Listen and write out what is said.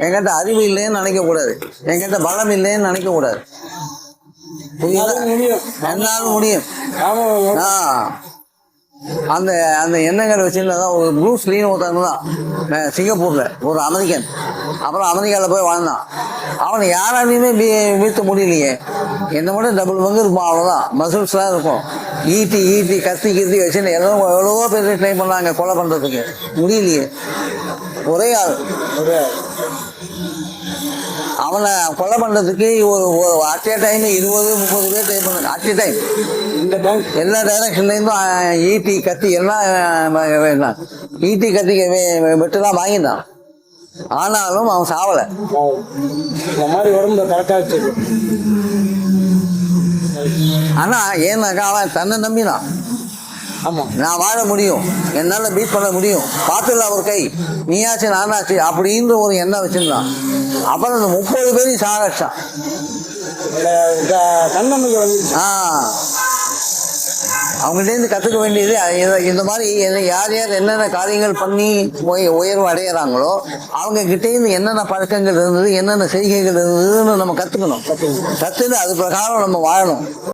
என்கிட்ட அறிவு இல்லைன்னு நினைக்க கூடாது, என்கிட்ட பலம் இல்லைன்னு நினைக்க கூடாது. என்னாலும் முடியும். அந்த அந்த எண்ணங்கள் வச்சுருந்தான். ஒரு ப்ரூஸ் லீன்னு ஒருத்தவங்க தான் சிங்கப்பூர்ல ஒரு அமெரிக்கன். அப்புறம் அமெரிக்காவில் போய் வாழ்ந்தான். அவனை யாராலையுமே வீழ்த்த முடியலையே. என்ன மட்டும் டபுள் பங்கு இருப்பான், அவ்வளோதான். மசில்ஸ்லாம் இருக்கும். ஈட்டி கத்தி வச்சுன்னு எவ்வளவோ பேர் ட்ரை பண்ணாங்க கொலை பண்ணுறதுக்கு, முடியலையே. ஒரே ஆள் அவனை கொலை பண்ணுறதுக்கு ஒரு அட் ஏ டைம் 20-30 பேர் ட்ரை பண்ணாங்க. அட் ஏ டைம் எல்லா டைரக்ஷன்லேருந்தும் ஈட்டி கத்தி எல்லாம் ஈட்டி கத்தி வெட்டுலாம் வாங்கிட்டான். ஆனாலும் அவன் சாவலை. ஆனா ஏன்னாக்கா அவன் தன்னை நம்பினான். நான் வாழ முடியும், என்னால பீட் பண்ண முடியும், பார்த்துல ஒரு கை, நீயாச்சு நானாச்சு அப்படின்ற ஒரு எண்ணம் வச்சிருந்தான். அப்புறம் அந்த 30 பேரையும் சாகடிச்சான். அவங்கள்டேருந்து கற்றுக்க வேண்டியது இந்த மாதிரி யார் யார் என்னென்ன காரியங்கள் பண்ணி உயர்வு அடையிறாங்களோ அவங்க கிட்டேருந்து என்னென்ன பழக்கங்கள் இருந்தது, என்னென்ன செய்கைகள் இருந்ததுன்னு நம்ம கற்றுக்கணும். கற்றுன்னு அது பிரகாரம் நம்ம வாழணும்.